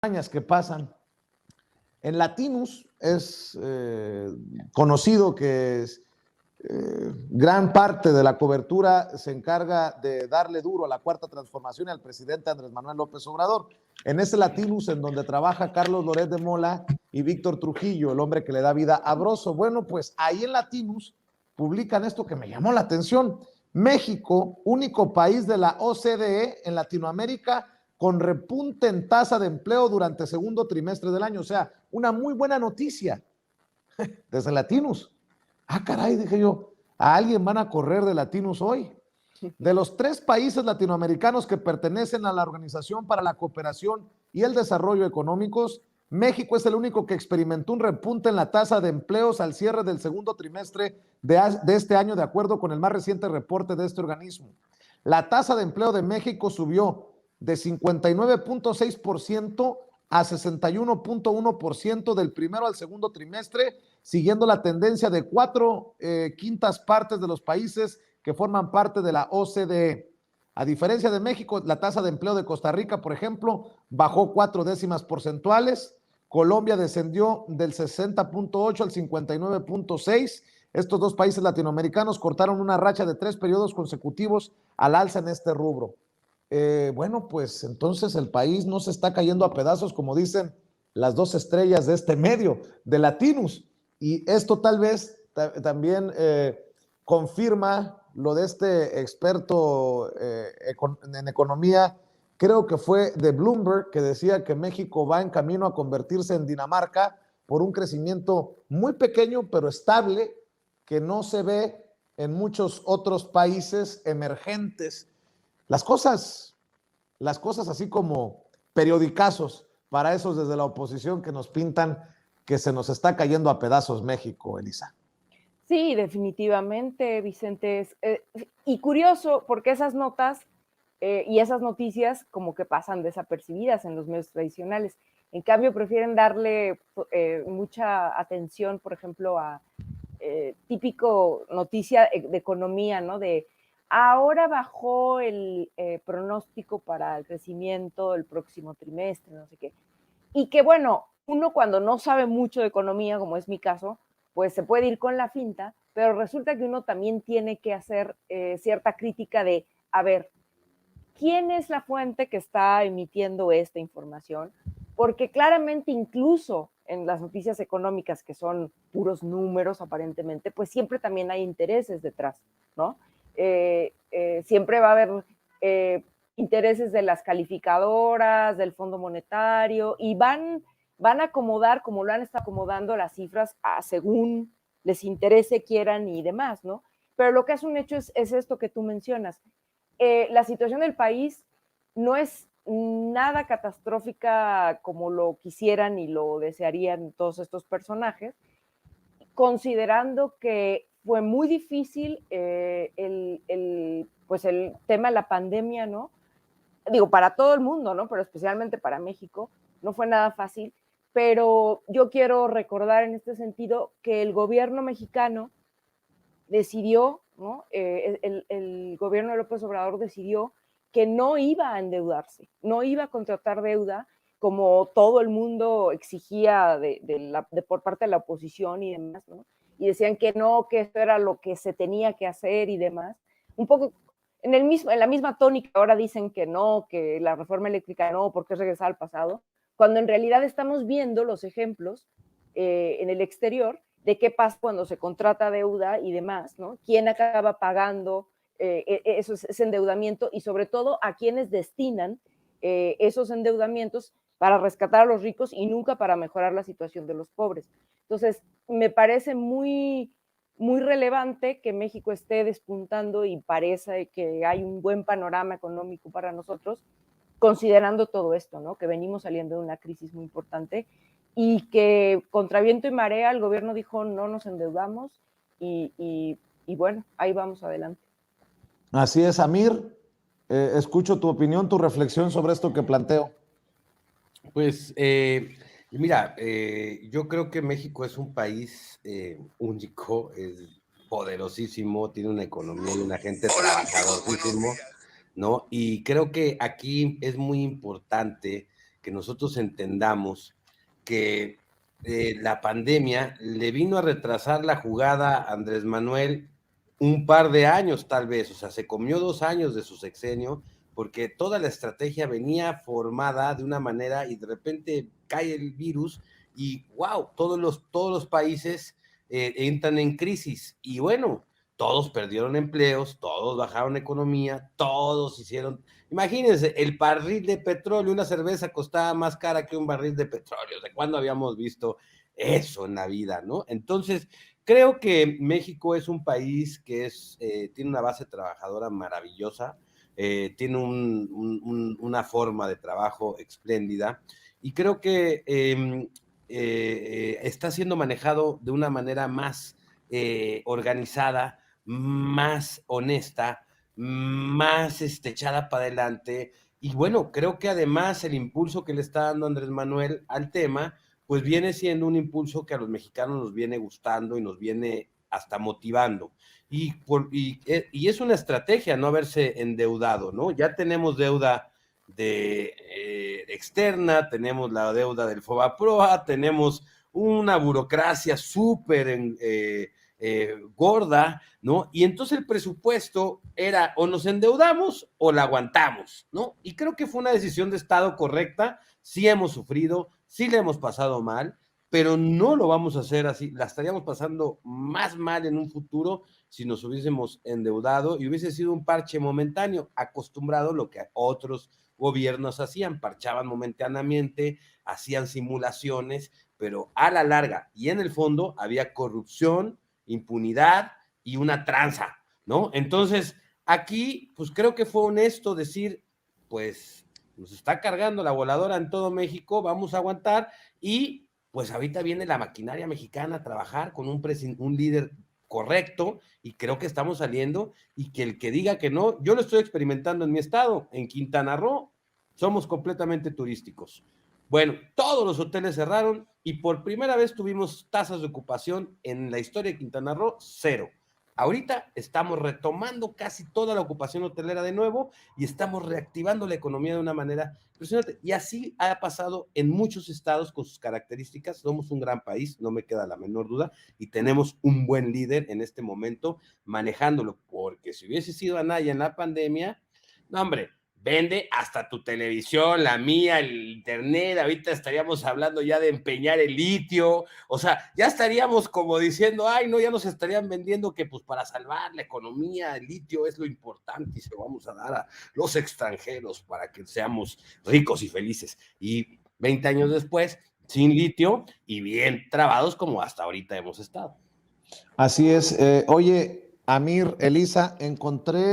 que pasan. En Latinus es conocido que gran parte de la cobertura se encarga de darle duro a la cuarta transformación y al presidente Andrés Manuel López Obrador. En ese Latinus en donde trabaja Carlos Loret de Mola y Víctor Trujillo, el hombre que le da vida a Broso. Bueno, pues ahí en Latinus publican esto que me llamó la atención. México, único país de la OCDE en Latinoamérica con repunte en tasa de empleo durante segundo trimestre del año. O sea, una muy buena noticia desde Latinus. Ah, caray, dije yo, ¿a alguien van a correr de Latinus hoy? De los 3 países latinoamericanos que pertenecen a la Organización para la Cooperación y el Desarrollo Económicos, México es el único que experimentó un repunte en la tasa de empleos al cierre del segundo trimestre de este año, de acuerdo con el más reciente reporte de este organismo. La tasa de empleo de México subió de 59.6% a 61.1% del primero al segundo trimestre, siguiendo la tendencia de 4/5 partes de los países que forman parte de la OCDE. A diferencia de México, la tasa de empleo de Costa Rica, por ejemplo, bajó 4 décimas porcentuales. Colombia descendió del 60.8 al 59.6. Estos 2 países latinoamericanos cortaron una racha de 3 periodos consecutivos al alza en este rubro. Bueno, pues entonces el país no se está cayendo a pedazos, como dicen las 2 estrellas de este medio, de Latinus. Y esto tal vez también confirma lo de este experto en economía, creo que fue de Bloomberg, que decía que México va en camino a convertirse en Dinamarca por un crecimiento muy pequeño, pero estable, que no se ve en muchos otros países emergentes. Las cosas así como periodicazos para esos desde la oposición que nos pintan que se nos está cayendo a pedazos México, Elisa. Sí, definitivamente, Vicente. Y curioso, porque esas notas y esas noticias como que pasan desapercibidas en los medios tradicionales. En cambio, prefieren darle mucha atención, por ejemplo, a típico noticia de economía, ¿no? De ahora bajó el pronóstico para el crecimiento del próximo trimestre, no sé qué. Y que bueno, uno cuando no sabe mucho de economía, como es mi caso, pues se puede ir con la finta, pero resulta que uno también tiene que hacer cierta crítica de, a ver, ¿quién es la fuente que está emitiendo esta información? Porque claramente incluso en las noticias económicas, que son puros números aparentemente, pues siempre también hay intereses detrás, ¿no? Siempre va a haber intereses de las calificadoras, del Fondo Monetario, y van a acomodar, como lo han estado acomodando, las cifras según les interese, quieran y demás, ¿no? Pero lo que es un hecho es esto que tú mencionas. La situación del país no es nada catastrófica como lo quisieran y lo desearían todos estos personajes, considerando que fue muy difícil pues el tema de la pandemia, ¿no? Digo, para todo el mundo, ¿no? Pero especialmente para México, no fue nada fácil. Pero yo quiero recordar en este sentido que el gobierno mexicano decidió, ¿no? El gobierno de López Obrador decidió que no iba a endeudarse, no iba a contratar deuda como todo el mundo exigía por parte de la oposición y demás, ¿no? Y decían que no, que esto era lo que se tenía que hacer y demás. Un poco en la misma tónica ahora dicen que no, que la reforma eléctrica no, porque es regresar al pasado, cuando en realidad estamos viendo los ejemplos en el exterior de qué pasa cuando se contrata deuda y demás, ¿no? ¿Quién acaba pagando ese endeudamiento y sobre todo a quiénes destinan esos endeudamientos para rescatar a los ricos y nunca para mejorar la situación de los pobres? Entonces, me parece muy, muy relevante que México esté despuntando y parece que hay un buen panorama económico para nosotros, considerando todo esto, ¿no? Que venimos saliendo de una crisis muy importante y que contra viento y marea el gobierno dijo no nos endeudamos y bueno, ahí vamos adelante. Así es, Amir. Escucho tu opinión, tu reflexión sobre esto que planteo. Pues mira, yo creo que México es un país único, es poderosísimo, tiene una economía y una gente trabajadorísimo, ¿no? Y creo que aquí es muy importante que nosotros entendamos que la pandemia le vino a retrasar la jugada a Andrés Manuel un par de años tal vez, o sea, se comió 2 años de su sexenio, porque toda la estrategia venía formada de una manera y de repente cae el virus y wow, todos los países entran en crisis y bueno, todos perdieron empleos, todos bajaron economía, todos hicieron, imagínense, el barril de petróleo, una cerveza costaba más cara que un barril de petróleo, ¿de cuándo habíamos visto eso en la vida, no? Entonces, creo que México es un país que tiene una base trabajadora maravillosa, tiene una forma de trabajo espléndida y creo que está siendo manejado de una manera más organizada, más honesta, más echada para adelante. Y bueno, creo que además el impulso que le está dando Andrés Manuel al tema, pues viene siendo un impulso que a los mexicanos nos viene gustando y nos viene hasta motivando. Y es una estrategia no haberse endeudado, ¿no? Ya tenemos deuda externa, tenemos la deuda del FOBAPROA, tenemos una burocracia súper gorda, ¿no? Y entonces el presupuesto era o nos endeudamos o la aguantamos, ¿no? Y creo que fue una decisión de Estado correcta, sí hemos sufrido, sí le hemos pasado mal, pero no lo vamos a hacer así, la estaríamos pasando más mal en un futuro si nos hubiésemos endeudado y hubiese sido un parche momentáneo, acostumbrado a lo que otros gobiernos hacían, parchaban momentáneamente, hacían simulaciones, pero a la larga y en el fondo había corrupción, impunidad y una tranza, ¿no? Entonces, aquí, pues creo que fue honesto decir, pues nos está cargando la voladora en todo México, vamos a aguantar y pues ahorita viene la maquinaria mexicana a trabajar con un líder correcto y creo que estamos saliendo y que el que diga que no, yo lo estoy experimentando en mi estado, en Quintana Roo, somos completamente turísticos. Bueno, todos los hoteles cerraron y por primera vez tuvimos tasas de ocupación en la historia de Quintana Roo, 0. Ahorita estamos retomando casi toda la ocupación hotelera de nuevo y estamos reactivando la economía de una manera impresionante. Y así ha pasado en muchos estados con sus características. Somos un gran país, no me queda la menor duda, y tenemos un buen líder en este momento manejándolo, porque si hubiese sido Anaya en la pandemia, no hombre, vende hasta tu televisión, la mía, el internet, ahorita estaríamos hablando ya de empeñar el litio, o sea, ya estaríamos como diciendo, ay, no, ya nos estarían vendiendo que pues para salvar la economía, el litio es lo importante y se lo vamos a dar a los extranjeros para que seamos ricos y felices. Y 20 años después, sin litio y bien trabados como hasta ahorita hemos estado. Así es. Oye, Amir, Elisa, encontré